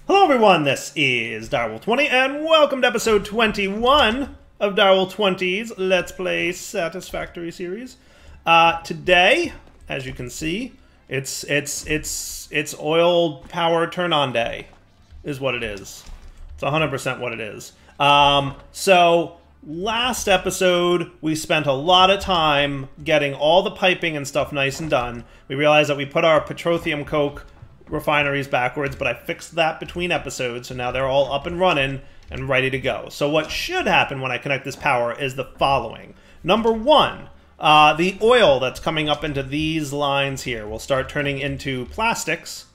Hello everyone, this is Ep21 and welcome to episode 21 of Ep20's Let's Play Satisfactory series. Today, as you can see, it's oil power turn on day, is what it is. It's 100% what it is. So last episode we spent a lot of time getting all the piping and stuff nice and done. We realized that we put our petroleum coke refineries backwards, but I fixed that between episodes, so now they're all up and running and ready to go. So what should happen when I connect this power is the following. Number one, the oil that's coming up into these lines here will start turning into plastics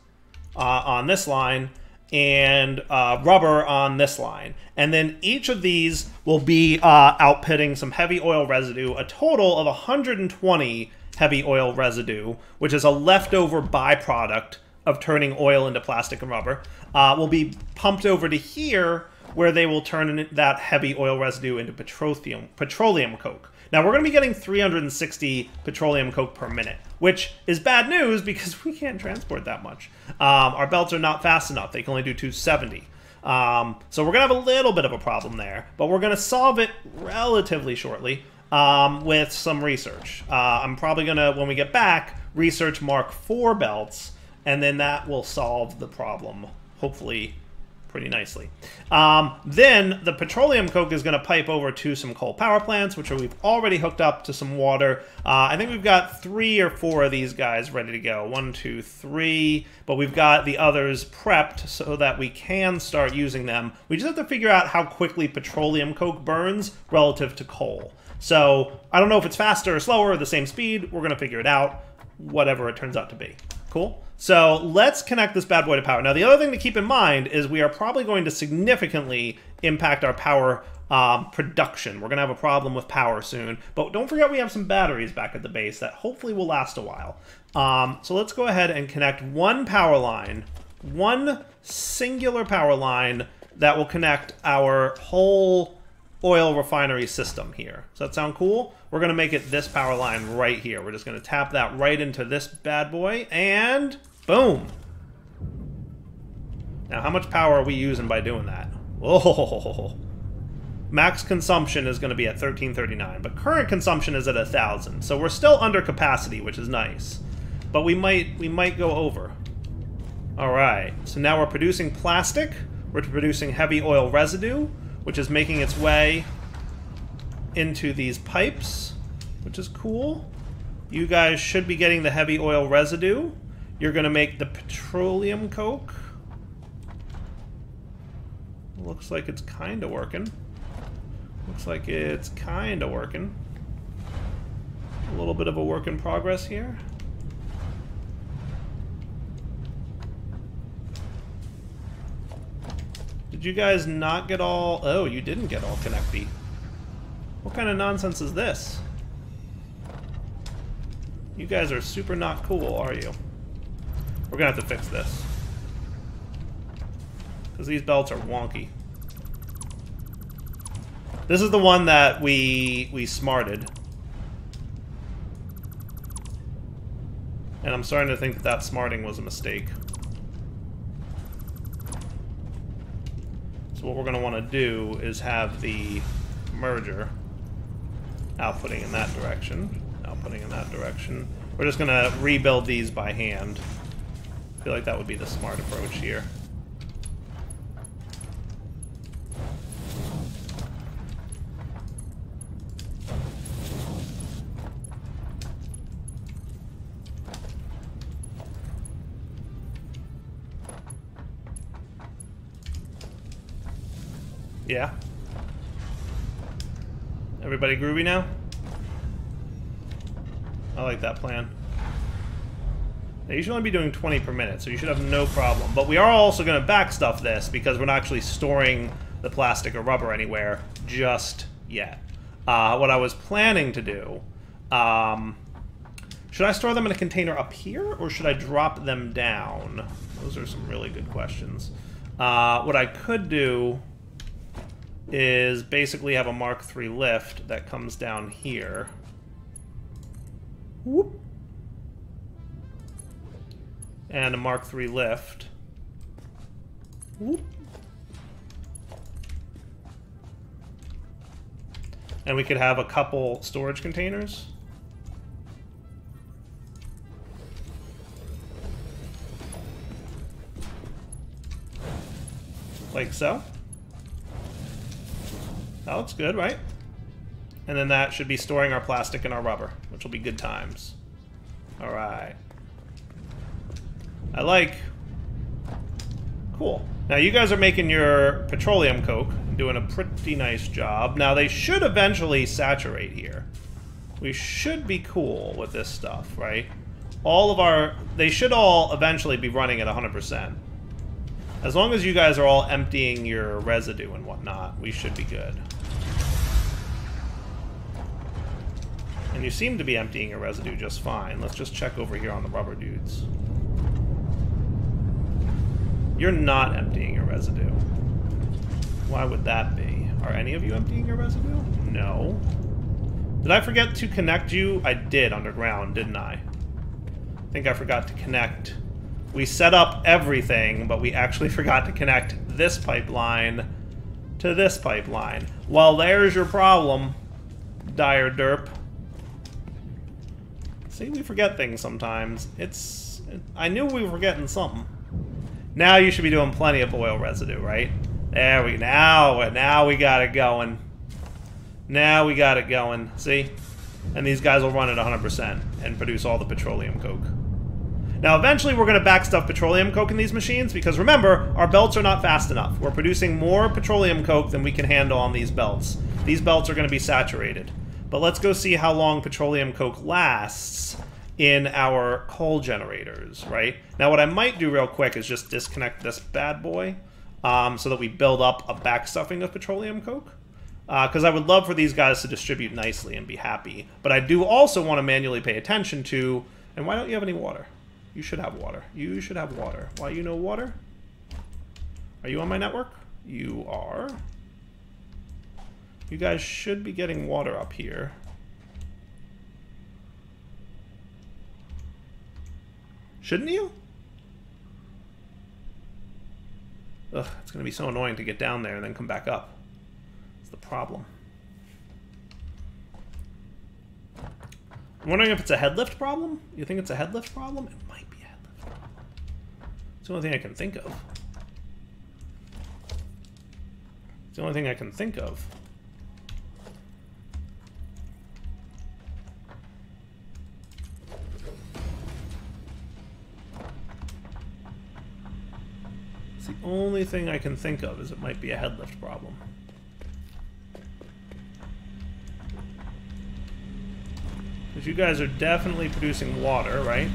on this line and rubber on this line. And then each of these will be outputting some heavy oil residue, a total of 120 heavy oil residue, which is a leftover byproduct of turning oil into plastic and rubber, will be pumped over to here, where they will turn that heavy oil residue into petroleum coke. Now, we're going to be getting 360 petroleum coke per minute, which is bad news because we can't transport that much. Our belts are not fast enough. They can only do 270. So we're going to have a little bit of a problem there, but we're going to solve it relatively shortly with some research. I'm probably going to, when we get back, research Mark IV belts, and then that will solve the problem, hopefully, pretty nicely. Then the petroleum coke is going to pipe over to some coal power plants, which we've already hooked up to some water. I think we've got 3 or 4 of these guys ready to go. 1, 2, 3. But we've got the others prepped so that we can start using them. We just have to figure out how quickly petroleum coke burns relative to coal. So I don't know if it's faster or slower or the same speed. We're going to figure it out, whatever it turns out to be. Cool? So let's connect this bad boy to power. Now, the other thing to keep in mind is we are probably going to significantly impact our power production. We're going to have a problem with power soon. But don't forget we have some batteries back at the base that hopefully will last a while. So let's go ahead and connect one power line, one singular power line that will connect our whole oil refinery system here. Does that sound cool? We're going to make it this power line right here. We're just going to tap that right into this bad boy, and boom. Now, how much power are we using by doing that? Oh, max consumption is going to be at 1339, but current consumption is at 1,000. So we're still under capacity, which is nice. But we might go over. All right. So now we're producing plastic. We're producing heavy oil residue, which is making its way into these pipes, which is cool. You guys should be getting the heavy oil residue. You're going to make the petroleum coke. Looks like it's kind of working. Looks like it's kind of working. A little bit of a work in progress here. Did you guys not get all... Oh, you didn't get all connecty. What kind of nonsense is this? You guys are super not cool, are you? We're gonna have to fix this. Because these belts are wonky. This is the one that we smarted. And I'm starting to think that that smarting was a mistake. So what we're going to want to do is have the merger outputting in that direction, outputting in that direction. We're just going to rebuild these by hand. I feel like that would be the smart approach here. Yeah. Everybody groovy now? I like that plan. Now, you should only be doing 20 per minute, so you should have no problem. But we are also going to backstuff this because we're not actually storing the plastic or rubber anywhere just yet. What I was planning to do... should I store them in a container up here, or should I drop them down? Those are some really good questions. What I could do is basically have a Mark III lift that comes down here. Whoop. And a Mark III lift Whoop. And we could have a couple storage containers. Like so. That looks good, right? And then that should be storing our plastic and our rubber, which will be good times. Alright. I like... Cool. Now you guys are making your petroleum coke and doing a pretty nice job. Now they should eventually saturate here. We should be cool with this stuff, right? All of our... They should all eventually be running at 100%. As long as you guys are all emptying your residue and whatnot, we should be good. And you seem to be emptying your residue just fine. Let's just check over here on the rubber dudes. You're not emptying your residue. Why would that be? Are any of you emptying your residue? No. Did I forget to connect you? I did underground, didn't I? I think I forgot to connect. We set up everything, but we actually forgot to connect this pipeline to this pipeline. Well, there's your problem, dire derp. See, we forget things sometimes. I knew we were forgetting something. Now you should be doing plenty of oil residue, right? There we go. Now we got it going. Now we got it going. See? And these guys will run at 100% and produce all the petroleum coke. Now, eventually, we're going to backstuff petroleum coke in these machines because, remember, our belts are not fast enough. We're producing more petroleum coke than we can handle on these belts. These belts are going to be saturated. But let's go see how long petroleum coke lasts in our coal generators, right? Now, what I might do real quick is just disconnect this bad boy so that we build up a backstuffing of petroleum coke. Because I would love for these guys to distribute nicely and be happy. But I do also want to manually pay attention to... And why don't you have any water? You should have water. You should have water. Why you know water? Are you on my network? You are. You guys should be getting water up here. Shouldn't you? Ugh, it's going to be so annoying to get down there and then come back up. It's the problem. I'm wondering if it's a headlift problem? You think it's a headlift problem? It might be a headlift problem. It's the only thing I can think of. It's the only thing I can think of. It's the only thing I can think of is it might be a headlift problem. Because you guys are definitely producing water, right?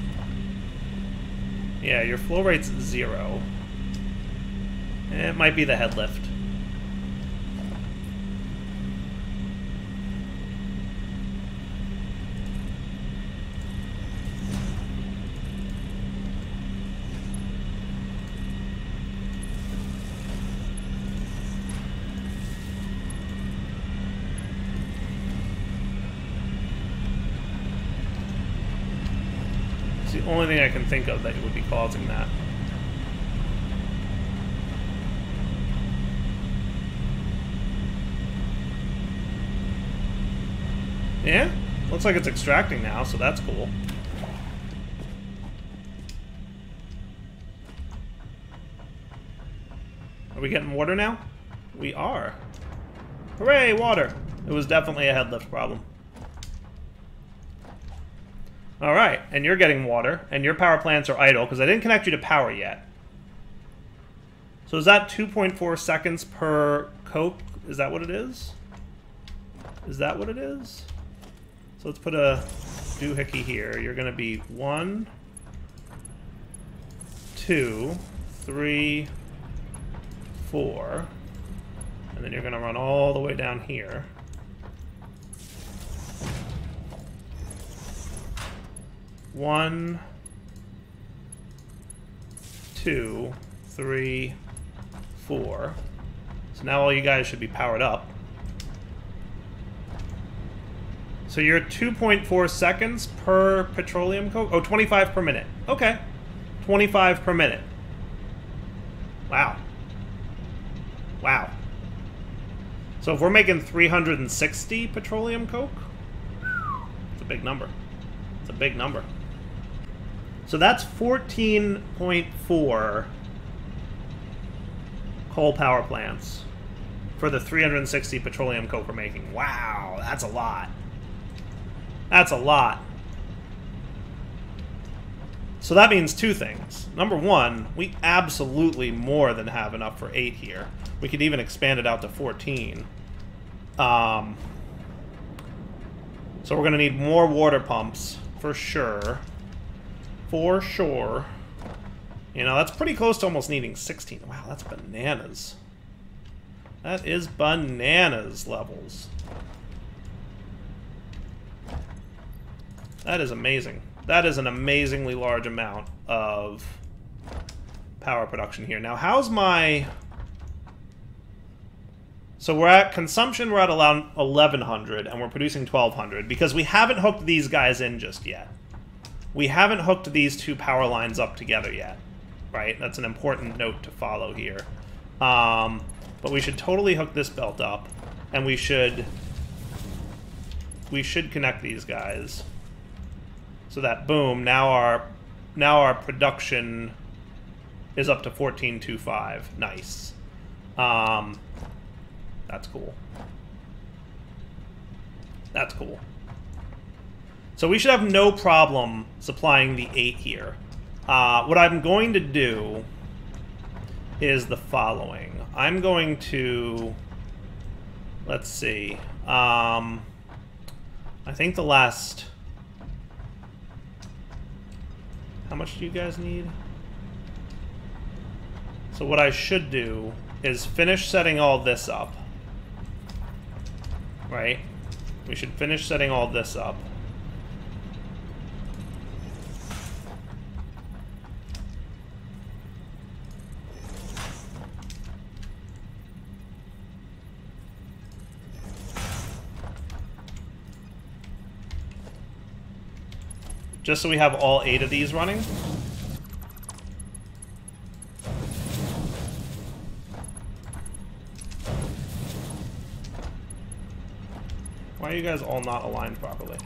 Yeah, your flow rate's 0. It might be the headlift. The only thing I can think of that would be causing that. Yeah? Looks like it's extracting now, so that's cool. Are we getting water now? We are. Hooray, water! It was definitely a headlift problem. Alright, and you're getting water, and your power plants are idle, because I didn't connect you to power yet. So is that 2.4 seconds per coke? Is that what it is? Is that what it is? So let's put a doohickey here. You're going to be 1, 2, 3, 4. And then you're going to run all the way down here. 1, 2, 3, 4. So now all you guys should be powered up. So you're 2.4 seconds per petroleum coke? Oh, 25 per minute. Okay. 25 per minute. Wow. So if we're making 360 petroleum coke, it's a big number. It's a big number. So that's 14.4 coal power plants for the 360 petroleum coke we're making. Wow, that's a lot. That's a lot. So that means two things. Number one, we absolutely more than have enough for 8 here. We could even expand it out to 14. So we're going to need more water pumps, for sure. For sure. You know, that's pretty close to almost needing 16. Wow, that's bananas. That is bananas levels. That is amazing. That is an amazingly large amount of power production here. Now, how's my... So we're at consumption, we're at around 1,100, and we're producing 1,200, because we haven't hooked these guys in just yet. We haven't hooked these two power lines up together yet, right? That's an important note to follow here. But we should totally hook this belt up, and we should connect these guys. So that, boom, now our production is up to 14.25. Nice. That's cool. That's cool. So we should have no problem supplying the 8 here. What I'm going to do is the following. I'm going to... Let's see. I think the last... How much do you guys need? So what I should do is finish setting all this up. Right? We should finish setting all this up. Just so we have all 8 of these running. Why are you guys all not aligned properly?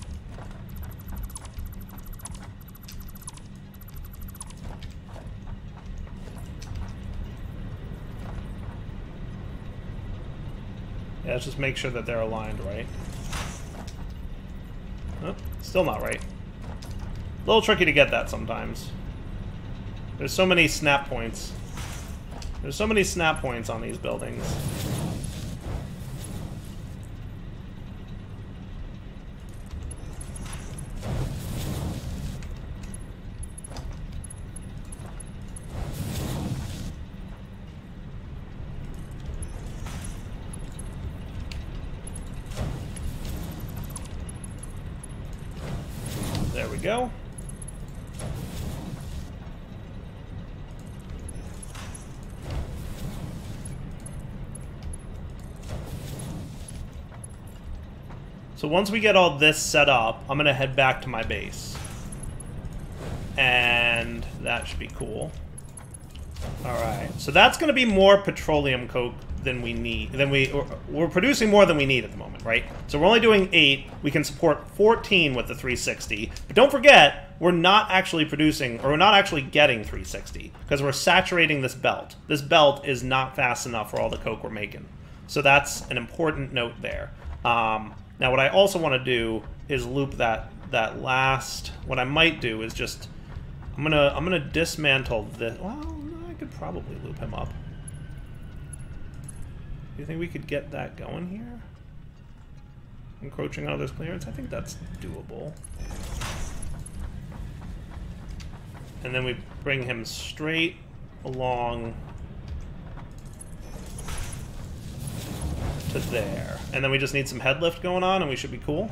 Yeah, let's just make sure that they're aligned right. Oh, still not right. A little tricky to get that sometimes. There's so many snap points. There's so many snap points on these buildings. There we go. So once we get all this set up, I'm going to head back to my base. And that should be cool. Alright, so that's going to be more petroleum coke than we need. We're producing more than we need at the moment, right? So we're only doing 8. We can support 14 with the 360. But don't forget, we're not actually producing, or we're not actually getting 360, because we're saturating this belt. This belt is not fast enough for all the coke we're making. So that's an important note there. Now, what I also want to do is loop that last. What I might do is just I'm gonna dismantle this. Well, I could probably loop him up. Do you think we could get that going here? Encroaching on others' clearance? I think that's doable. And then we bring him straight along to there. And then we just need some head lift going on and we should be cool.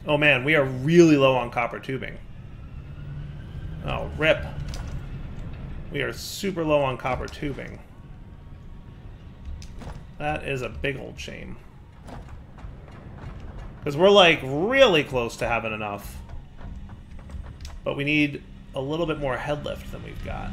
Oh man, we are really low on copper tubing. Oh, rip. We are super low on copper tubing. That is a big old shame. Because we're like really close to having enough. But we need a little bit more head lift than we've got.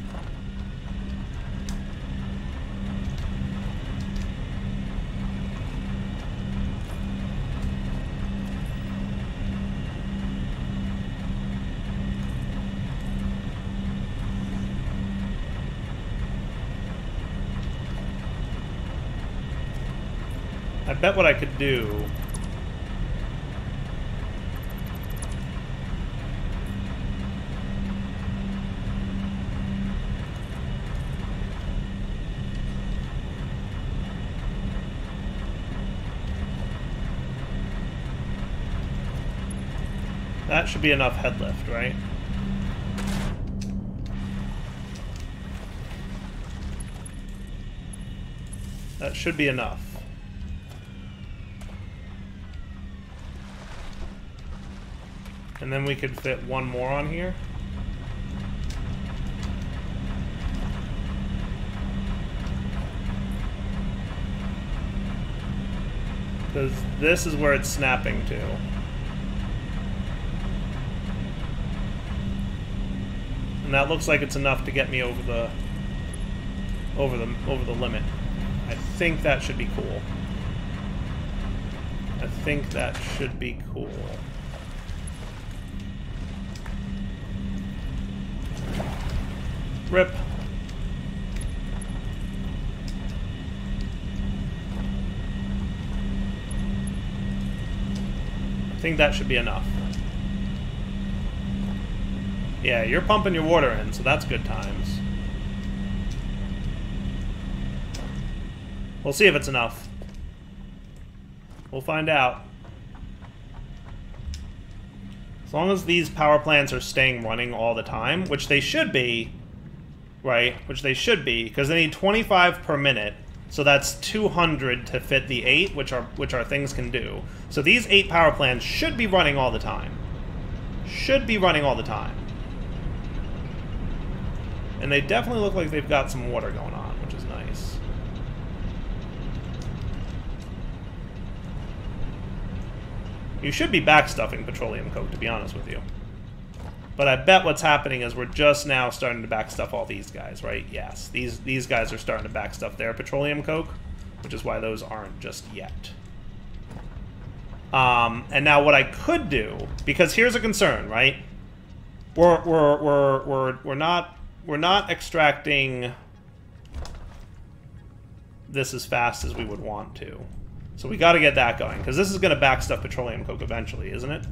I bet what I could do... That should be enough head lift, right? That should be enough. And then we could fit one more on here. Because this is where it's snapping to. And that looks like it's enough to get me over the limit. I think that should be cool. I think that should be cool. Rip. I think that should be enough. Yeah, you're pumping your water in, so that's good times. We'll see if it's enough. We'll find out. As long as these power plants are staying running all the time, which they should be, right? Which they should be, because they need 25 per minute. So that's 200 to fit the 8, which our things can do. So these 8 power plants should be running all the time. Should be running all the time. And they definitely look like they've got some water going on, which is nice. You should be backstuffing petroleum coke, to be honest with you. But I bet what's happening is we're just now starting to backstuff all these guys, right? Yes, these guys are starting to backstuff their petroleum coke, which is why those aren't just yet. And now what I could do, because here's a concern, right? We're not extracting this as fast as we would want to. So we got to get that going, because this is going to backstuff petroleum coke eventually, isn't it?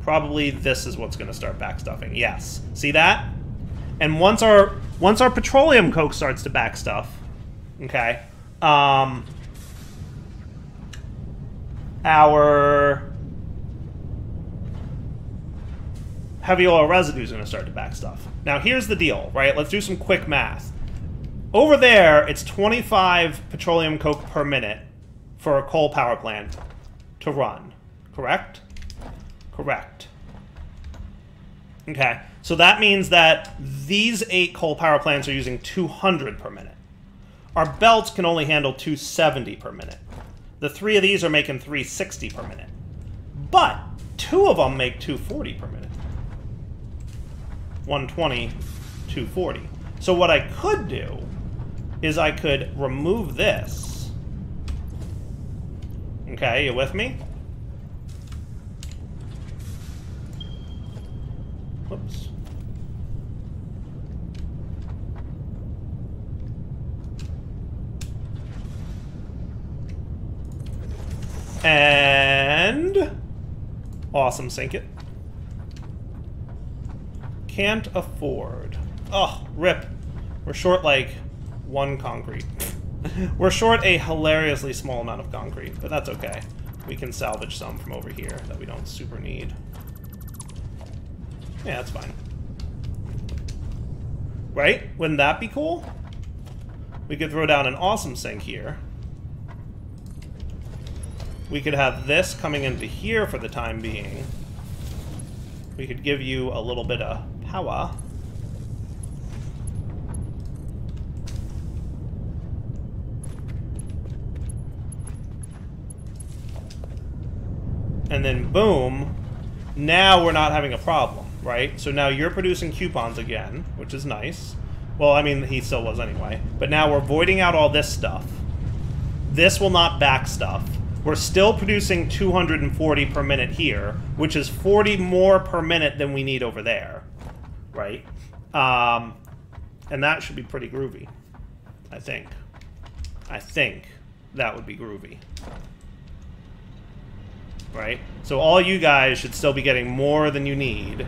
Probably this is what's going to start backstuffing. Yes. See that? And once our petroleum coke starts to backstuff, okay, our heavy oil residue is going to start to backstuff. Now here's the deal, right? Let's do some quick math. Over there, it's 25 petroleum coke per minute for a coal power plant to run, correct? Correct. Okay, so that means that these 8 coal power plants are using 200 per minute. Our belts can only handle 270 per minute. The 3 of these are making 360 per minute. But 2 of them make 240 per minute. 120, 240. So what I could do is I could remove this. Okay, you with me? Whoops. And awesome, sink it. Can't afford. Oh, rip. We're short like 1 concrete. We're short a hilariously small amount of concrete, but that's okay. We can salvage some from over here that we don't super need. Yeah, that's fine. Right? Wouldn't that be cool? We could throw down an awesome sink here. We could have this coming into here for the time being. We could give you a little bit of power. And then boom, now we're not having a problem, right? So now you're producing coupons again, which is nice. Well, I mean, he still was anyway. But now we're voiding out all this stuff. This will not back stuff. We're still producing 240 per minute here, which is 40 more per minute than we need over there, right? And that should be pretty groovy, I think. I think that would be groovy. Right? So all you guys should still be getting more than you need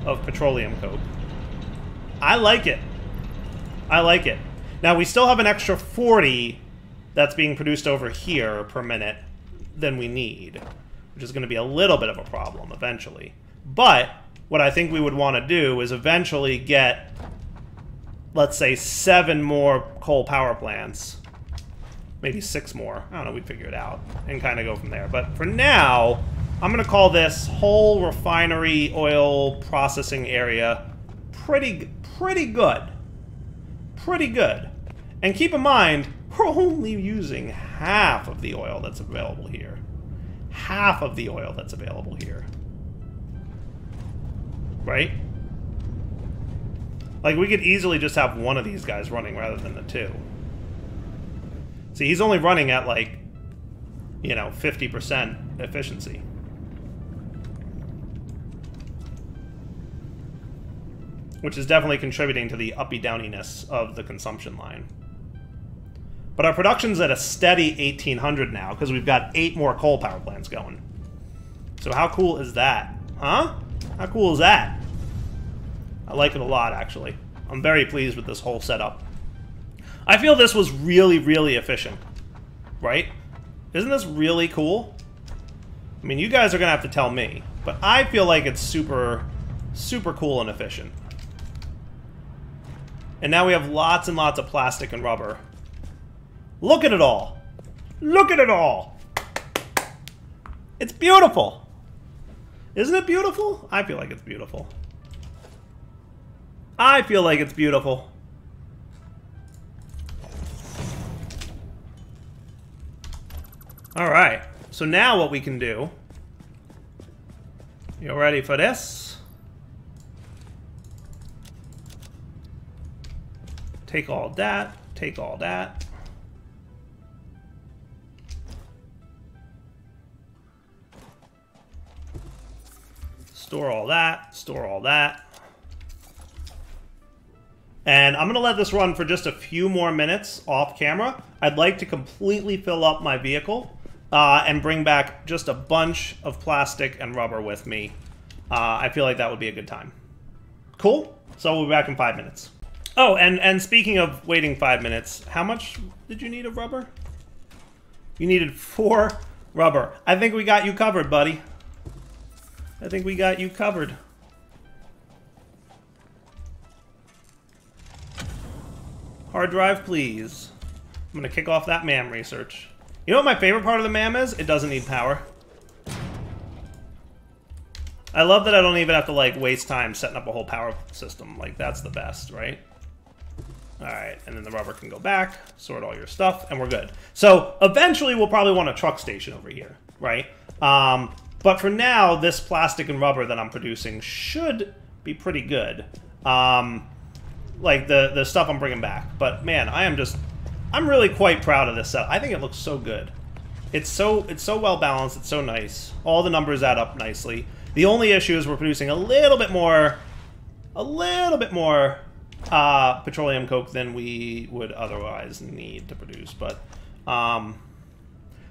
of petroleum coke. I like it. I like it. Now, we still have an extra 40 that's being produced over here per minute than we need, which is going to be a little bit of a problem eventually. But what I think we would want to do is eventually get, let's say, 7 more coal power plants. Maybe 6 more. I don't know, we'd figure it out and kind of go from there. But for now, I'm going to call this whole refinery oil processing area pretty good. Pretty good. And keep in mind, we're only using half of the oil that's available here. Half of the oil that's available here. Right? Like, we could easily just have one of these guys running rather than the 2. See, he's only running at, like, you know, 50% efficiency. Which is definitely contributing to the uppy-downiness of the consumption line. But our production's at a steady 1,800 now, because we've got 8 more coal power plants going. So how cool is that? Huh? How cool is that? I like it a lot, actually. I'm very pleased with this whole setup. I feel this was really, really efficient. Right? Isn't this really cool? I mean, you guys are going to have to tell me. But I feel like it's super, super cool and efficient. And now we have lots and lots of plastic and rubber. Look at it all. Look at it all. It's beautiful. Isn't it beautiful? I feel like it's beautiful. I feel like it's beautiful. All right. So now what we can do. You ready for this? Take all that. Take all that. Store all that. Store all that. And I'm going to let this run for just a few more minutes off camera. I'd like to completely fill up my vehicle and bring back just a bunch of plastic and rubber with me. I feel like that would be a good time. Cool? So we'll be back in 5 minutes. Oh, and speaking of waiting 5 minutes, how much did you need of rubber? You needed 4 rubber. I think we got you covered, buddy. I think we got you covered. Hard drive, please. I'm going to kick off that MAM research. You know what my favorite part of the MAM is? It doesn't need power. I love that I don't even have to, like, waste time setting up a whole power system. Like, that's the best, right? Alright, and then the rubber can go back, sort all your stuff, and we're good. So, eventually we'll probably want a truck station over here, right? But for now, this plastic and rubber that I'm producing should be pretty good. Like, the stuff I'm bringing back. But, man, I'm really quite proud of this set. I think it looks so good. It's so well balanced, it's so nice. All the numbers add up nicely. The only issue is we're producing a little bit more petroleum coke than we would otherwise need to produce. But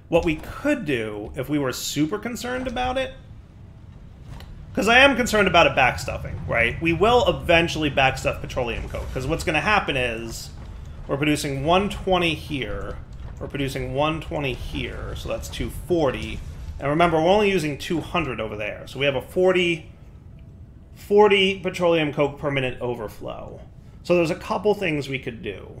what we could do, if we were super concerned about it, because I am concerned about it backstuffing, right? We will eventually backstuff petroleum coke, because what's going to happen is we're producing 120 here, we're producing 120 here, so that's 240. And remember, we're only using 200 over there, so we have a 40 petroleum coke per minute overflow. So there's a couple things we could do.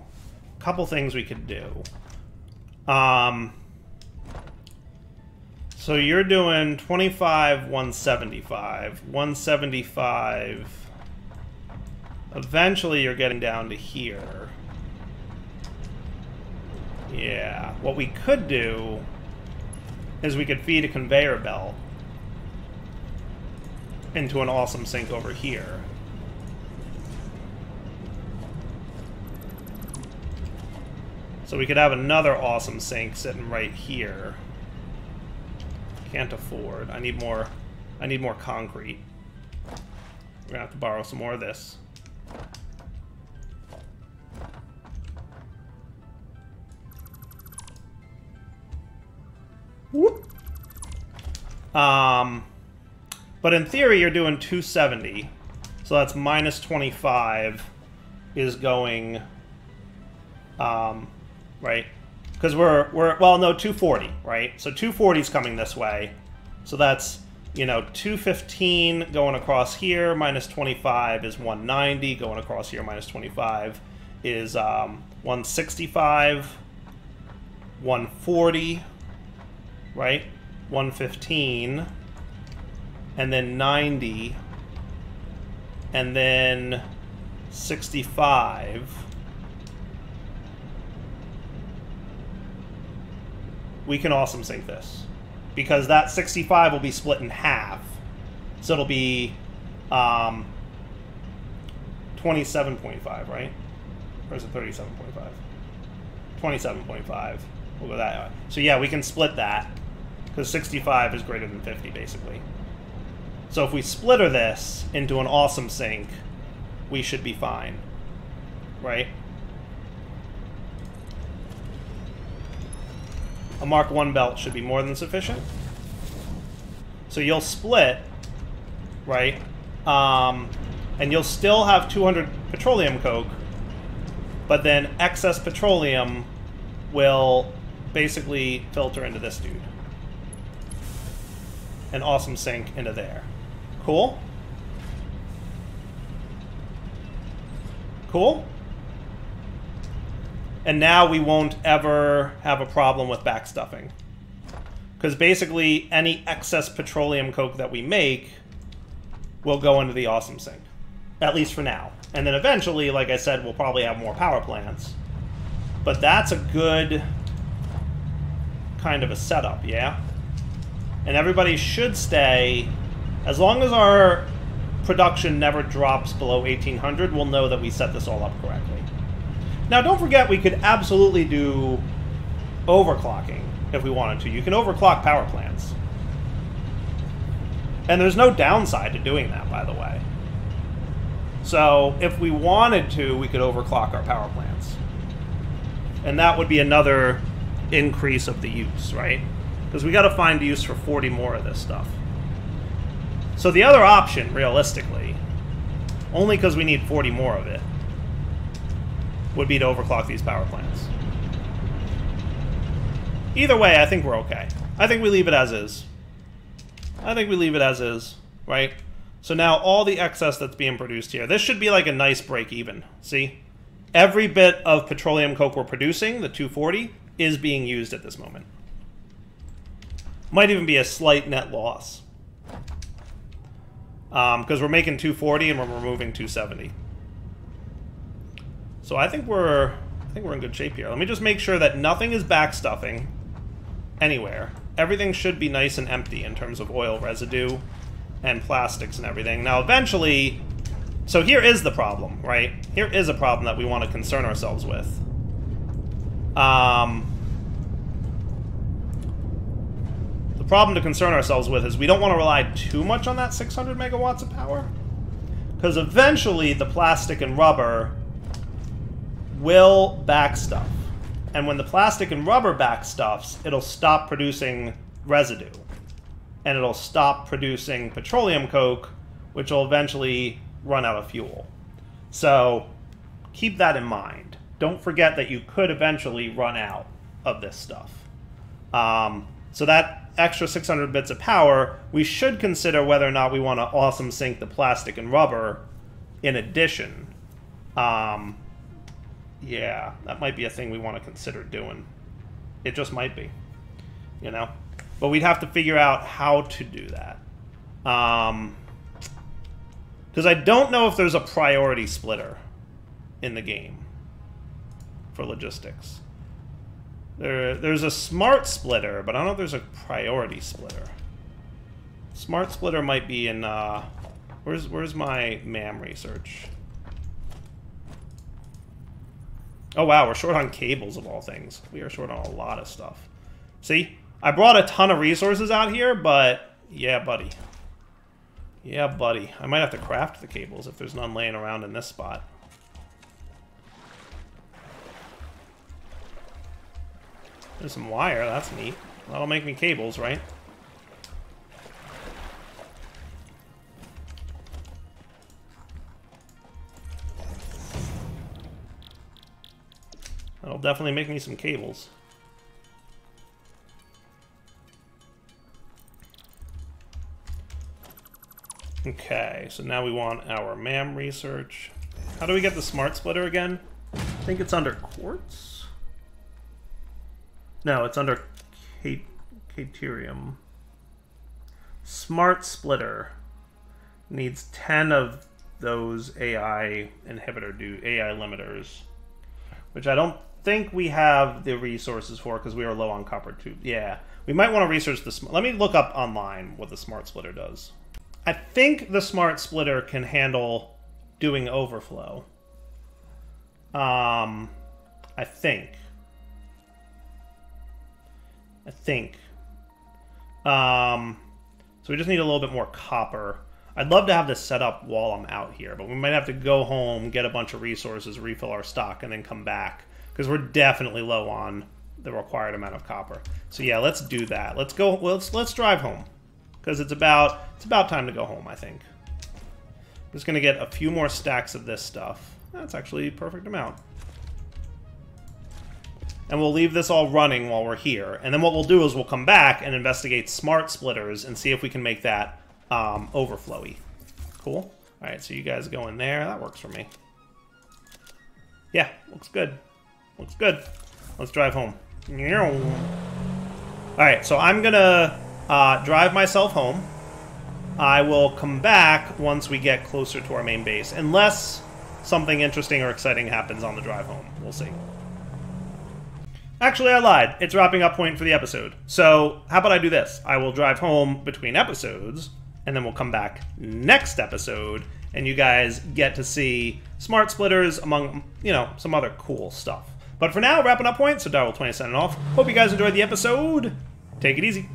So you're doing 25, 175, 175. Eventually you're getting down to here. Yeah, what we could do is we could feed a conveyor belt into an awesome sink over here. So we could have another awesome sink sitting right here. Can't afford. I need more concrete. We're gonna have to borrow some more of this. Whoop. But in theory, you're doing 270, so that's minus 25 is going, right? Because well, no, 240, right? So 240 is coming this way, so that's, you know, 215 going across here, minus 25 is 190, going across here, minus 25 is 165, 140, right? 115, and then 90, and then 65. We can awesome sink this, because that 65 will be split in half, so it'll be 27.5, right? Or is it 37.5? 27.5. We'll go that way. So yeah, we can split that, because 65 is greater than 50, basically. So if we splitter this into an awesome sink, we should be fine, right? A Mark 1 belt should be more than sufficient. So you'll split, right? And you'll still have 200 petroleum coke, but then excess petroleum will basically filter into this dude. An awesome sink into there. Cool? Cool? And now we won't ever have a problem with backstuffing. Because basically, any excess petroleum coke that we make will go into the awesome sink. At least for now. And then eventually, like I said, we'll probably have more power plants. But that's a good kind of a setup, yeah? And everybody should stay, as long as our production never drops below 1800, we'll know that we set this all up correctly. Now, don't forget, we could absolutely do overclocking if we wanted to. You can overclock power plants. And there's no downside to doing that, by the way. So, if we wanted to, we could overclock our power plants. And that would be another increase of the use, right? Because we got to find use for 40 more of this stuff. So the other option, realistically, only because we need 40 more of it, would be to overclock these power plants. Either way, I think we're okay. I think we leave it as is. I think we leave it as is, right? So now all the excess that's being produced here, this should be like a nice break even. See? Every bit of petroleum coke we're producing, the 240, is being used at this moment. Might even be a slight net loss. Because we're making 240 and we're removing 270. So I think we're in good shape here. Let me just make sure that nothing is backstuffing anywhere. Everything should be nice and empty in terms of oil residue and plastics and everything. Now eventually, so here is the problem, right? Here is a problem that we want to concern ourselves with. The problem to concern ourselves with is we don't want to rely too much on that 600 megawatts of power. Because eventually the plastic and rubber will backstuff. And when the plastic and rubber backstuffs, it'll stop producing residue. And it'll stop producing petroleum coke, which will eventually run out of fuel. So keep that in mind. Don't forget that you could eventually run out of this stuff. So that extra 600 bits of power, we should consider whether or not we want to awesome sink the plastic and rubber in addition. Yeah, that might be a thing we want to consider doing. It just might be, you know? But we'd have to figure out how to do that. Because I don't know if there's a priority splitter in the game for logistics. There's a smart splitter, but I don't know if there's a priority splitter. Smart splitter might be in Where's my MAM research? Oh wow, we're short on cables of all things. We are short on a lot of stuff. See? I brought a ton of resources out here, but yeah, buddy. Yeah, buddy. I might have to craft the cables if there's none laying around in this spot. There's some wire, that's neat. That'll make me cables, right? That'll definitely make me some cables. Okay, so now we want our MAM research. How do we get the smart splitter again? I think it's under quartz? No, it's under Caterium. Smart splitter needs 10 of those AI limiters, which I don't think we have the resources for because we are low on copper tube. Yeah, we might want to research the let me look up online what the smart splitter does. I think the smart splitter can handle doing overflow. I think. So we just need a little bit more copper. I'd love to have this set up while I'm out here, but we might have to go home, get a bunch of resources, refill our stock, and then come back. Because we're definitely low on the required amount of copper. So yeah, let's do that. Let's go, let's drive home. Because it's about time to go home, I think. I'm just going to get a few more stacks of this stuff. That's actually a perfect amount. And we'll leave this all running while we're here. And then what we'll do is we'll come back and investigate smart splitters and see if we can make that overflowy. Cool. Alright, so you guys go in there. That works for me. Yeah, looks good. Looks good. Let's drive home. Alright, so I'm going to drive myself home. I will come back once we get closer to our main base. Unless something interesting or exciting happens on the drive home. We'll see. Actually, I lied. It's wrapping up point for the episode. So, how about I do this? I will drive home between episodes, and then we'll come back next episode, and you guys get to see smart splitters among, you know, some other cool stuff. But for now, wrapping up point, so Darwell 20 signing off. Hope you guys enjoyed the episode. Take it easy.